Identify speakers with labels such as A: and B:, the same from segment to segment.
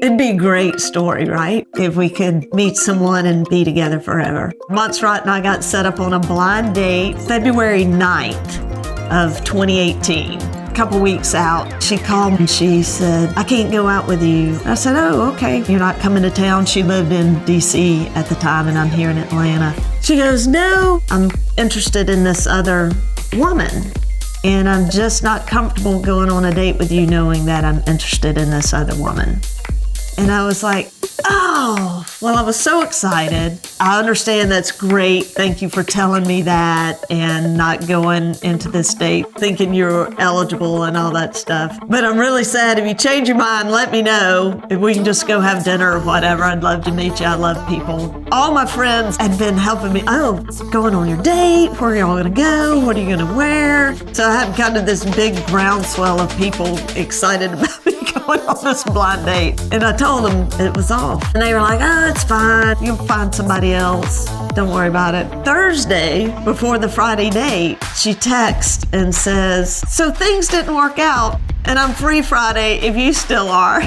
A: It'd be a great story, right? If we could meet someone and be together forever. Montserrat and I got set up on a blind date February 9th of 2018. A couple weeks out, she called and she said, I can't go out with you. I said, oh, okay. You're not coming to town? She lived in DC at the time and I'm here in Atlanta. She goes, no, I'm interested in this other woman. And I'm just not comfortable going on a date with you knowing that I'm interested in this other woman. And I was like, oh, well, I was so excited. I understand that's great. Thank you for telling me that and not going into this date thinking you're eligible and all that stuff. But I'm really sad. If you change your mind, let me know. If we can just go have dinner or whatever, I'd love to meet you. I love people. All my friends had been helping me. Oh, going on your date? Where are y'all gonna go? What are you gonna wear? So I had kind of this big groundswell of people excited about me going on this blind date. And I told them it was off. And they were like, oh, it's fine. You'll find somebody else. Don't worry about it. Thursday, before the Friday date, she texts and says, so things didn't work out and I'm free Friday if you still are.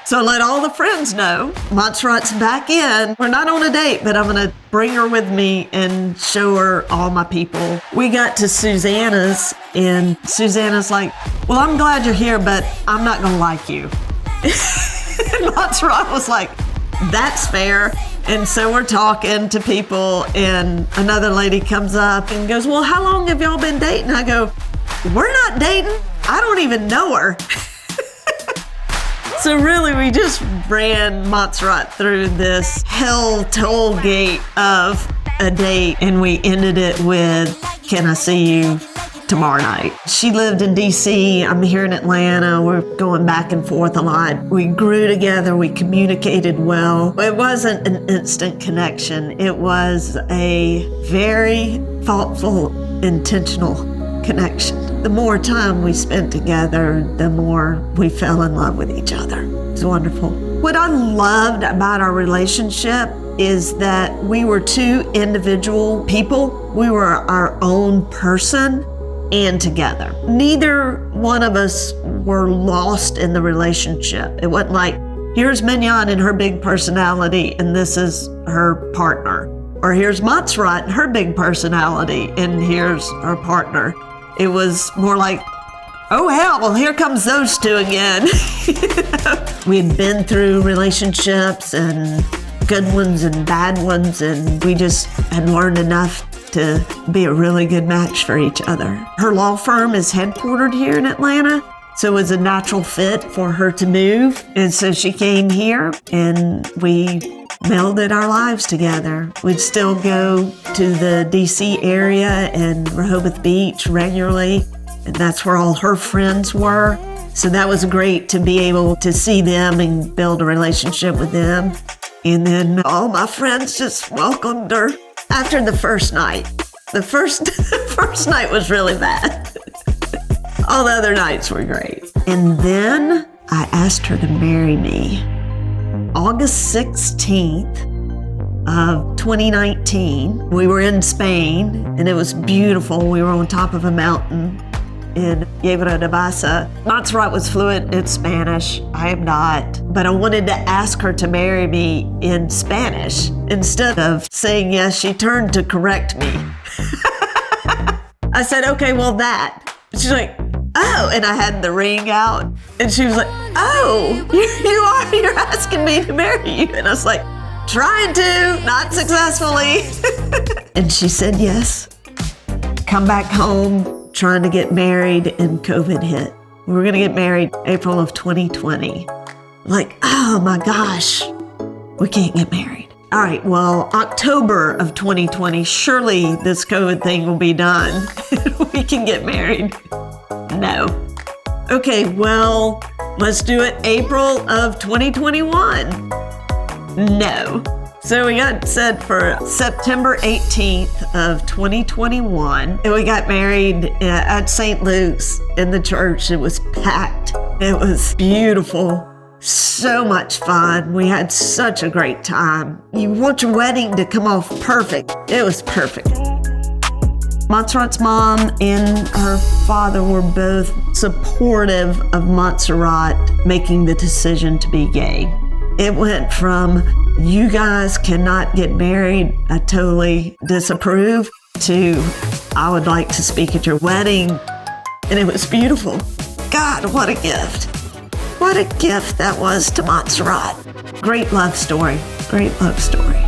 A: So let all the friends know. Montserrat's back in. We're not on a date, but I'm gonna bring her with me and show her all my people. We got to Susanna's and Susanna's like, well, I'm glad you're here, but I'm not gonna like you. And Montserrat was like, that's fair. And so we're talking to people and another lady comes up and goes, well, how long have y'all been dating? I go, we're not dating. I don't even know her. So really, we just ran Montserrat through this hell toll gate of a date, and we ended it with, can I see you tomorrow night? She lived in DC, I'm here in Atlanta, we're going back and forth a lot. We grew together, we communicated well. It wasn't an instant connection, it was a very thoughtful, intentional connection. The more time we spent together, the more we fell in love with each other. It was wonderful. What I loved about our relationship is that we were two individual people. We were our own person and together. Neither one of us were lost in the relationship. It wasn't like, here's Mignon and her big personality and this is her partner. Or here's Montserrat and her big personality and here's her partner. It was more like, oh hell, well here comes those two again. We had been through relationships and good ones and bad ones, and we just had learned enough to be a really good match for each other. Her law firm is headquartered here in Atlanta, so it was a natural fit for her to move. And so she came here and we melded our lives together. We'd still go to the DC area and Rehoboth Beach regularly, and that's where all her friends were. So that was great to be able to see them and build a relationship with them. And then all my friends just welcomed her after the first night. The first night was really bad. All the other nights were great. And then I asked her to marry me. August 16th of 2019, we were in Spain and it was beautiful. We were on top of a mountain in Yebra de Bassa. Montserrat was fluent in Spanish. I am not. But I wanted to ask her to marry me in Spanish. Instead of saying yes, she turned to correct me. I said, okay, well that. She's like, oh, and I had the ring out. And she was like, oh, you're asking me to marry you. And I was like, trying to, not successfully. And she said yes. Come back home, trying to get married, and COVID hit. We were gonna get married April of 2020. Like, oh my gosh, we can't get married. All right, well, October of 2020, surely this COVID thing will be done. We can get married. No. Okay, well, let's do it April of 2021. No. So we got set for September 18th of 2021. And we got married at St. Luke's in the church. It was packed. It was beautiful. So much fun. We had such a great time. You want your wedding to come off perfect. It was perfect. Montserrat's mom and her father were both supportive of Montserrat making the decision to be gay. It went from, you guys cannot get married, I totally disapprove, to, I would like to speak at your wedding. And it was beautiful. God, what a gift. What a gift that was to Montserrat. Great love story. Great love story.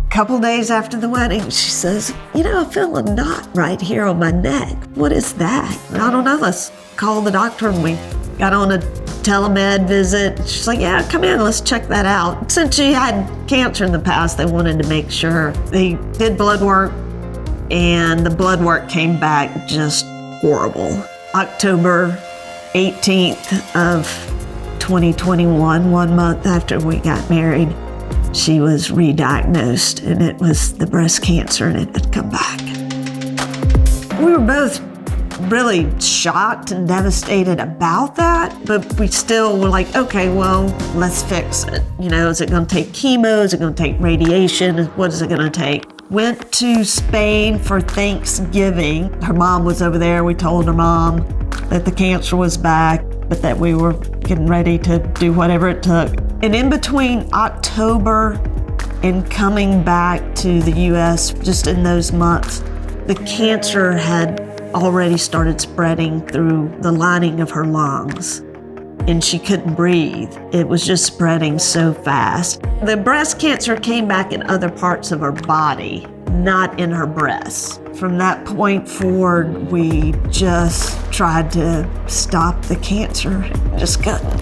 A: Couple days after the wedding, she says, I feel a knot right here on my neck. What is that? I don't know. Let's call the doctor. And we got on a telemed visit. She's like, yeah, come in. Let's check that out. Since she had cancer in the past, they wanted to make sure. They did blood work, and the blood work came back just horrible. October 18th of 2021, 1 month after we got married, she was re-diagnosed, and it was the breast cancer, and it had come back. We were both really shocked and devastated about that, but we still were like, okay, well, let's fix it. Is it going to take chemo? Is it going to take radiation? What is it going to take? Went to Spain for Thanksgiving. Her mom was over there. We told her mom that the cancer was back, but that we were getting ready to do whatever it took. And in between October and coming back to the US, just in those months, the cancer had already started spreading through the lining of her lungs, and she couldn't breathe. It was just spreading so fast. The breast cancer came back in other parts of her body, not in her breasts. From that point forward, we just tried to stop the cancer. Just couldn't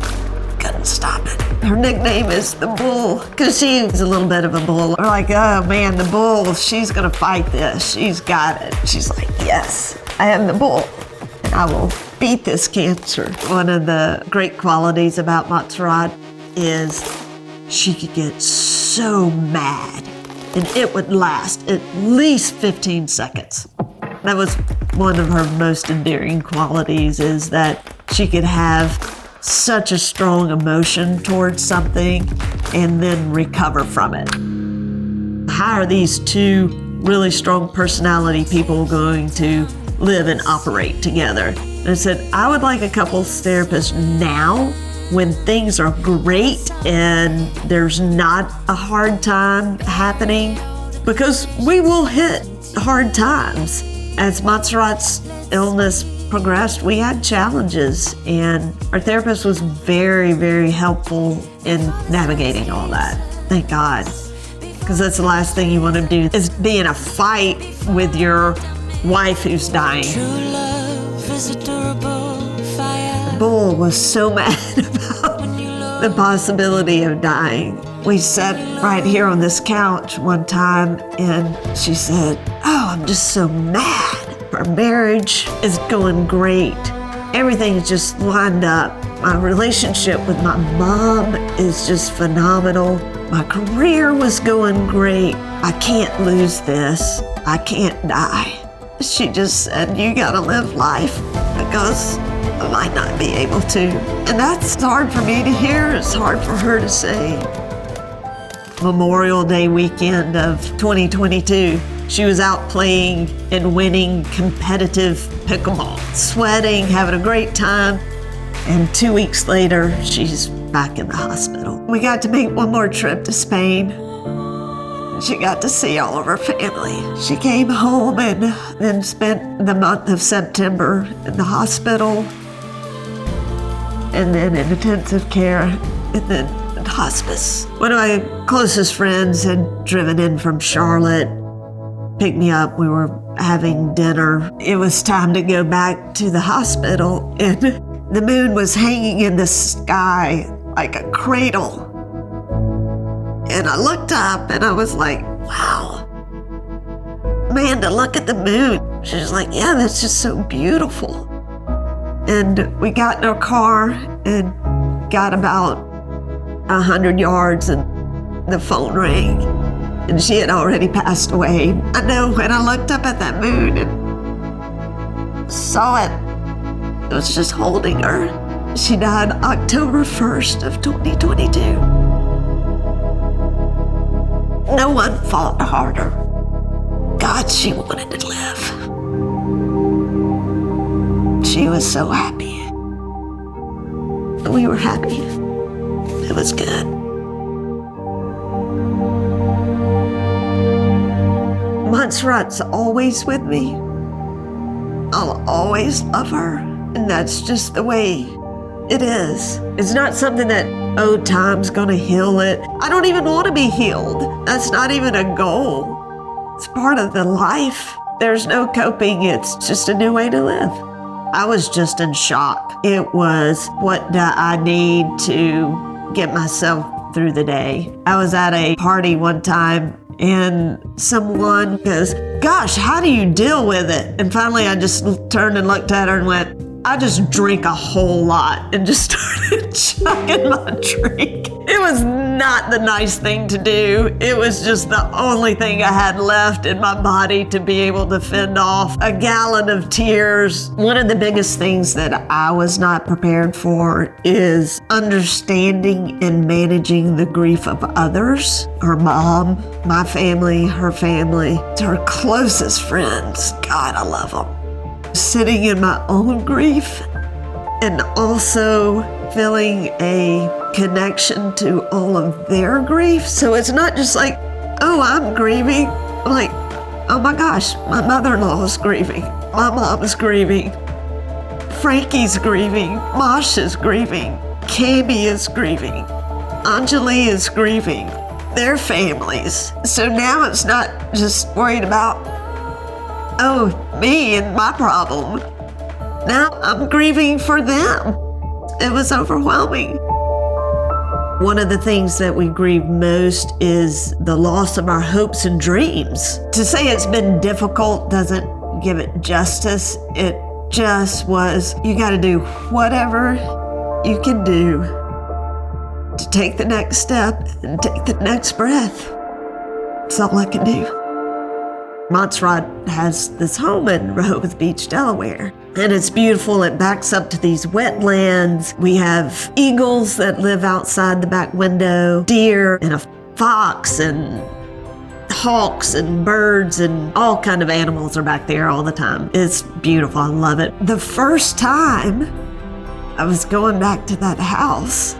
A: stop it. Her nickname is the Bull, because she's a little bit of a bull. We're like, oh man, the Bull, she's gonna fight this. She's got it. She's like, yes, I am the Bull, and I will beat this cancer. One of the great qualities about Montserrat is she could get so mad, and it would last at least 15 seconds. That was one of her most endearing qualities, is that she could have such a strong emotion towards something and then recover from it. How are these two really strong personality people going to live and operate together? And I said, I would like a couples therapist now when things are great and there's not a hard time happening, because we will hit hard times. As Montserrat's illness progressed, we had challenges, and our therapist was very, very helpful in navigating all that. Thank God, because that's the last thing you want to do, is be in a fight with your wife who's dying.
B: True love is a durable fire.
A: Bull was so mad about the possibility of dying. We sat right here on this couch one time, and she said, oh, I'm just so mad. Our marriage is going great. Everything is just lined up. My relationship with my mom is just phenomenal. My career was going great. I can't lose this. I can't die. She just said, you gotta live life, because I might not be able to. And that's hard for me to hear. It's hard for her to say. Memorial Day weekend of 2022, she was out playing and winning competitive pickleball, sweating, having a great time. And 2 weeks later, she's back in the hospital. We got to make one more trip to Spain. She got to see all of her family. She came home and then spent the month of September in the hospital, and then in intensive care, and then in hospice. One of my closest friends had driven in from Charlotte, picked me up. We were having dinner. It was time to go back to the hospital, and the moon was hanging in the sky like a cradle. And I looked up and I was like, wow, Amanda, look at the moon. She's like, yeah, that's just so beautiful. And we got in our car and got about 100 yards, and the phone rang, and she had already passed away. I know when I looked up at that moon and saw it, I was just holding her. She died October 1st of 2022. No one fought harder. God, she wanted to live. She was so happy. We were happy. It was good. Montserrat's always with me. I'll always love her. And that's just the way it is. It's not something that, oh, time's gonna heal it. I don't even want to be healed. That's not even a goal. It's part of the life. There's no coping. It's just a new way to live. I was just in shock. It was, what do I need to get myself through the day? I was at a party one time and someone goes, gosh, how do you deal with it? And finally I just turned and looked at her and went, I just drink a whole lot, and just started chugging my drink. It was not the nice thing to do. It was just the only thing I had left in my body to be able to fend off a gallon of tears. One of the biggest things that I was not prepared for is understanding and managing the grief of others. Her mom, my family, her family, to her closest friends. God, I love them. Sitting in my own grief and also feeling a connection to all of their grief. So it's not just like, oh, I'm grieving. I'm like, oh my gosh, my mother-in-law is grieving. My mom is grieving. Frankie's grieving. Mosh is grieving. Cammy is grieving. Anjali is grieving. Their families. So now it's not just worried about, oh, me and my problem. Now I'm grieving for them. It was overwhelming. One of the things that we grieve most is the loss of our hopes and dreams. To say it's been difficult doesn't give it justice. It just was, you got to do whatever you can do to take the next step and take the next breath. That's all I can do. Montserrat has this home in Rehoboth Beach, Delaware, and it's beautiful. It backs up to these wetlands. We have eagles that live outside the back window, deer and a fox and hawks and birds and all kind of animals are back there all the time. It's beautiful. I love it. The first time I was going back to that house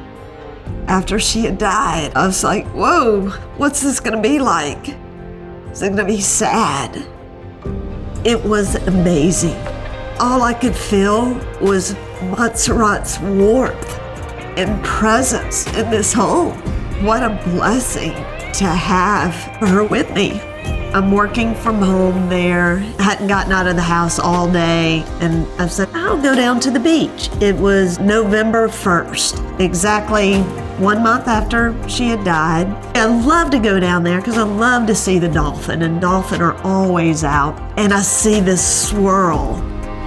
A: after she had died, I was like, whoa, what's this gonna be like? Is it gonna be sad? It was amazing. All I could feel was Montserrat's warmth and presence in this home. What a blessing to have her with me. I'm working from home there. I hadn't gotten out of the house all day, and I said, I'll go down to the beach. It was November 1st, exactly 1 month after she had died. I love to go down there because I love to see the dolphin, and dolphin are always out. And I see this swirl,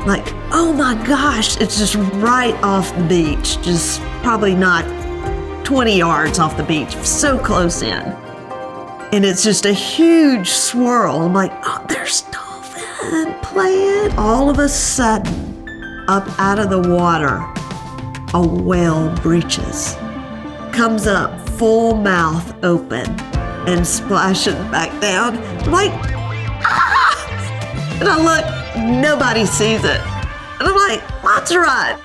A: like, oh my gosh, it's just right off the beach, just probably not 20 yards off the beach, so close in. And it's just a huge swirl. I'm like, oh, there's dolphin playing. All of a sudden, up out of the water, a whale breaches. Comes up, full mouth open, and splashes back down. I'm like, ah! And I look, nobody sees it. And I'm like, Montserrat,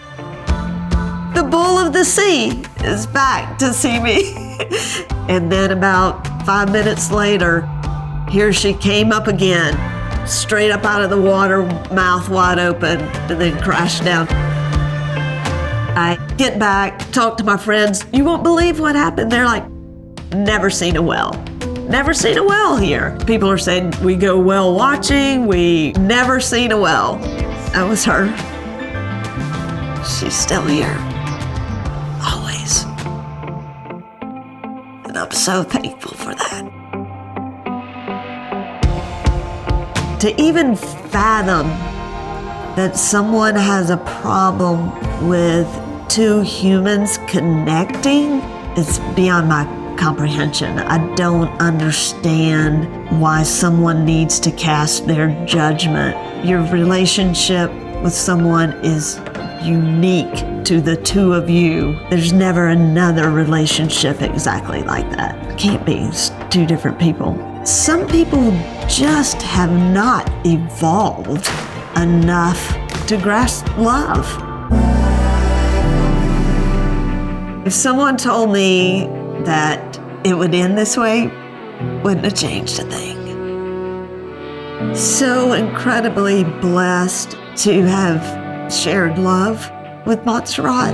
A: the bull of the sea is back to see me. And then about 5 minutes later, here she came up again, straight up out of the water, mouth wide open, and then crashed down. I get back, talk to my friends. You won't believe what happened. They're like, never seen a whale. Never seen a whale here. People are saying we go whale watching. We never seen a whale. That was her. She's still here. Always. And I'm so thankful for that. To even fathom that someone has a problem with two humans connecting, it's beyond my comprehension. I don't understand why someone needs to cast their judgment. Your relationship with someone is unique to the two of you. There's never another relationship exactly like that. Can't be. It's two different people. Some people just have not evolved enough to grasp love. If someone told me that it would end this way, wouldn't have changed a thing. So incredibly blessed to have shared love with Montserrat.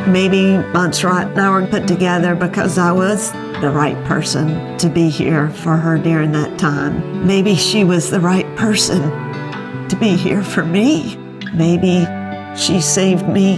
A: Maybe Montserrat and I were put together because I was the right person to be here for her during that time. Maybe she was the right person to be here for me. Maybe she saved me